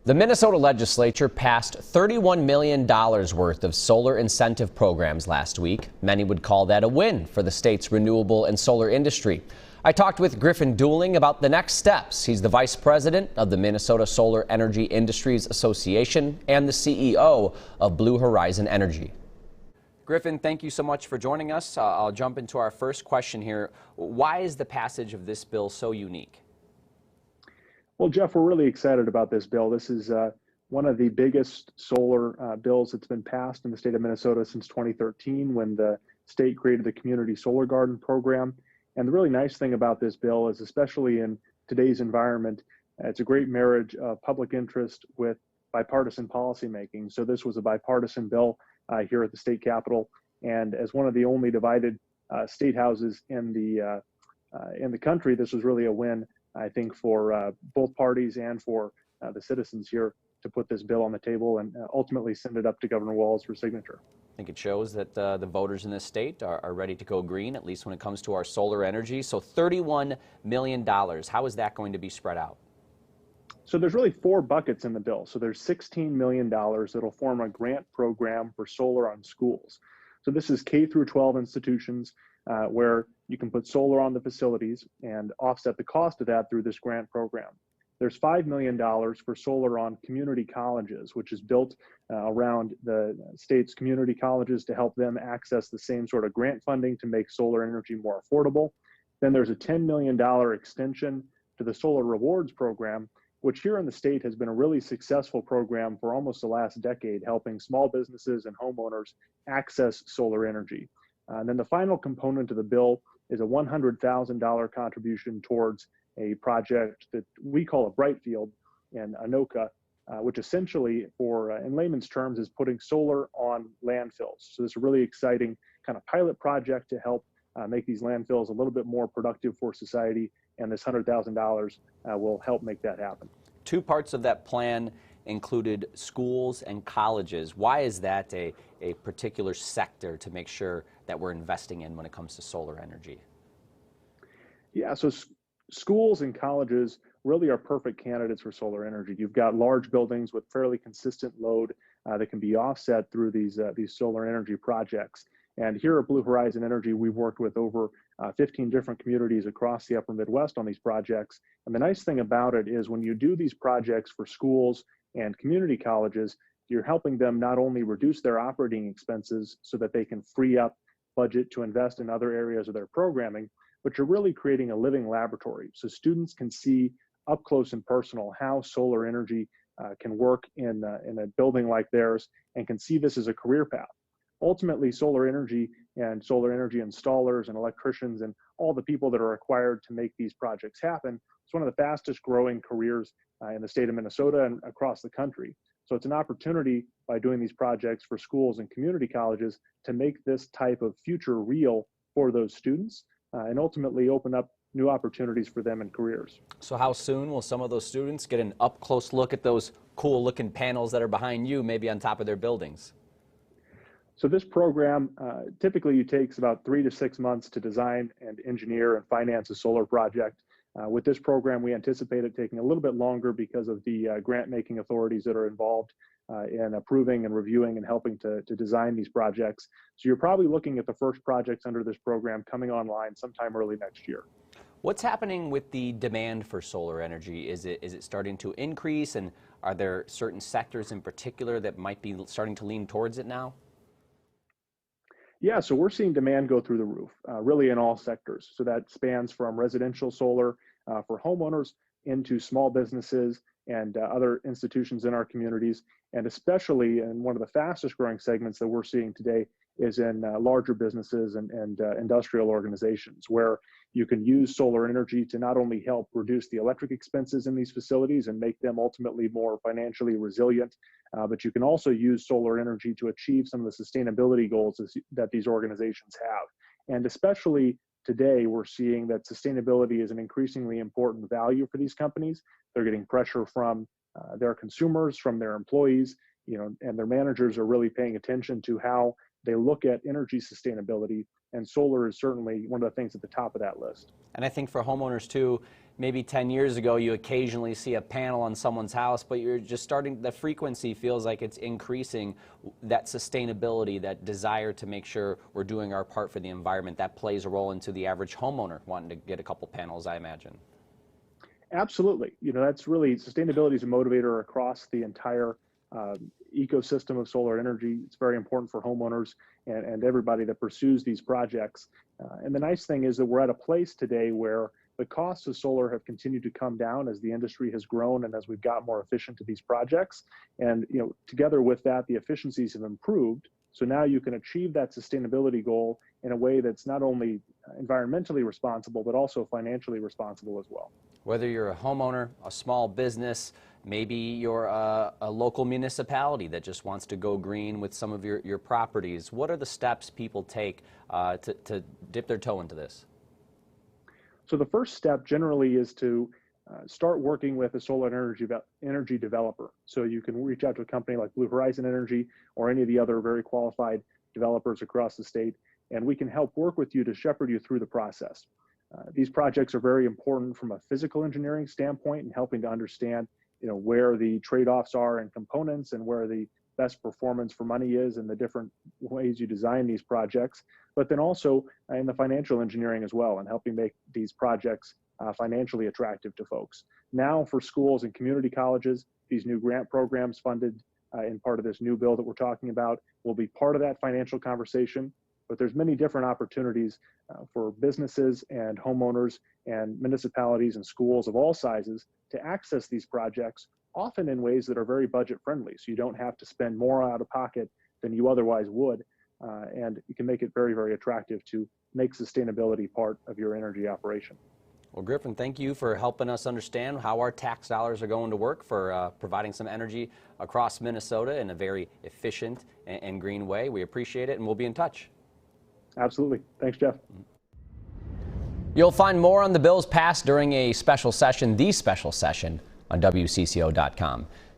The Minnesota legislature passed $31 million worth of solar incentive programs last week. Many would call that a win for the state's renewable and solar industry. I talked with Griffin Dooling about the next steps. He's the vice president of the Minnesota Solar Energy Industries Association and the CEO of Blue Horizon Energy. Griffin, thank you so much for joining us. I'll jump into our first question here. Why is the passage of this bill so unique? Well, Jeff, we're really excited about this bill. This is one of the biggest solar bills that's been passed in the state of Minnesota since 2013, when the state created the Community Solar Garden program. And the really nice thing about this bill is, especially in today's environment, it's a great marriage of public interest with bipartisan policymaking. So this was a bipartisan bill here at the state capitol, and as one of the only divided state houses in the country, this was really a win, I think, for both parties and for the citizens here to put this bill on the table and ultimately send it up to Governor Walz for signature. I think it shows that the voters in this state are ready to go green, at least when it comes to our solar energy. So $31 million, how is that going to be spread out? So there's really 4 buckets in the bill. So there's $16 million that'll form a grant program for solar on schools. So this is K through 12 institutions where you can put solar on the facilities and offset the cost of that through this grant program. There's $5 million for solar on community colleges, which is built around the state's community colleges to help them access the same sort of grant funding to make solar energy more affordable. Then there's a $10 million extension to the solar rewards program, which here in the state has been a really successful program for almost the last decade, helping small businesses and homeowners access solar energy. And then the final component of the bill is a $100,000 contribution towards a project that we call a Brightfield in Anoka, which essentially, in layman's terms, is putting solar on landfills. So this is a really exciting kind of pilot project to help make these landfills a little bit more productive for society, and this $100,000 will help make that happen. 2 parts of that plan included schools and colleges. Why is that a particular sector to make sure that we're investing in when it comes to solar energy? Yeah, so schools and colleges really are perfect candidates for solar energy. You've got large buildings with fairly consistent load that can be offset through these solar energy projects. And here at Blue Horizon Energy, we've worked with over 15 different communities across the upper Midwest on these projects. And the nice thing about it is when you do these projects for schools and community colleges, you're helping them not only reduce their operating expenses so that they can free up budget to invest in other areas of their programming, but you're really creating a living laboratory. So students can see up close and personal how solar energy can work in a building like theirs, and can see this as a career path. Ultimately, solar energy and solar energy installers and electricians and all the people that are required to make these projects happen, it's one of the fastest growing careers in the state of Minnesota and across the country. So it's an opportunity by doing these projects for schools and community colleges to make this type of future real for those students and ultimately open up new opportunities for them in careers. So how soon will some of those students get an up-close look at those cool-looking panels that are behind you, maybe on top of their buildings? So this program typically takes about 3 to 6 months to design and engineer and finance a solar project. With this program, we anticipate it taking a little bit longer because of the grant-making authorities that are involved in approving and reviewing and helping to design these projects. So you're probably looking at the first projects under this program coming online sometime early next year. What's happening with the demand for solar energy? Is it starting to increase, and are there certain sectors in particular that might be starting to lean towards it now? Yeah, so we're seeing demand go through the roof, really in all sectors. So that spans from residential solar for homeowners into small businesses and other institutions in our communities. And especially in one of the fastest growing segments that we're seeing today is in larger businesses and industrial organizations, where you can use solar energy to not only help reduce the electric expenses in these facilities and make them ultimately more financially resilient, but you can also use solar energy to achieve some of the sustainability goals that these organizations have. And especially today, we're seeing that sustainability is an increasingly important value for these companies. They're getting pressure from their consumers, from their employees, and their managers are really paying attention to how they look at energy sustainability, and solar is certainly one of the things at the top of that list. And I think for homeowners too, maybe 10 years ago you occasionally see a panel on someone's house, but you're just starting, the frequency feels like it's increasing. That sustainability, that desire to make sure we're doing our part for the environment, that plays a role into the average homeowner wanting to get a couple panels, I imagine. Absolutely. That's really, sustainability is a motivator across the entire ecosystem of solar energy. It's very important for homeowners and everybody that pursues these projects. And the nice thing is that we're at a place today where the costs of solar have continued to come down as the industry has grown and as we've got more efficient to these projects. And together with that, the efficiencies have improved. So now you can achieve that sustainability goal in a way that's not only environmentally responsible, but also financially responsible as well. Whether you're a homeowner, a small business, maybe you're a local municipality that just wants to go green with some of your properties, what are the steps people take to dip their toe into this? So the first step generally is to start working with a solar energy developer. So you can reach out to a company like Blue Horizon Energy or any of the other very qualified developers across the state, and we can help work with you to shepherd you through the process. These projects are very important from a physical engineering standpoint and helping to understand where the trade-offs are in components and where the best performance for money is and the different ways you design these projects, but then also in the financial engineering as well and helping make these projects financially attractive to folks. Now for schools and community colleges, these new grant programs funded in part of this new bill that we're talking about will be part of that financial conversation. But there's many different opportunities for businesses and homeowners and municipalities and schools of all sizes to access these projects, often in ways that are very budget friendly. So you don't have to spend more out of pocket than you otherwise would. And you can make it very, very attractive to make sustainability part of your energy operation. Well, Griffin, thank you for helping us understand how our tax dollars are going to work for providing some energy across Minnesota in a very efficient and green way. We appreciate it, and we'll be in touch. Absolutely. Thanks, Jeff. You'll find more on the bills passed during the special session on WCCO.com.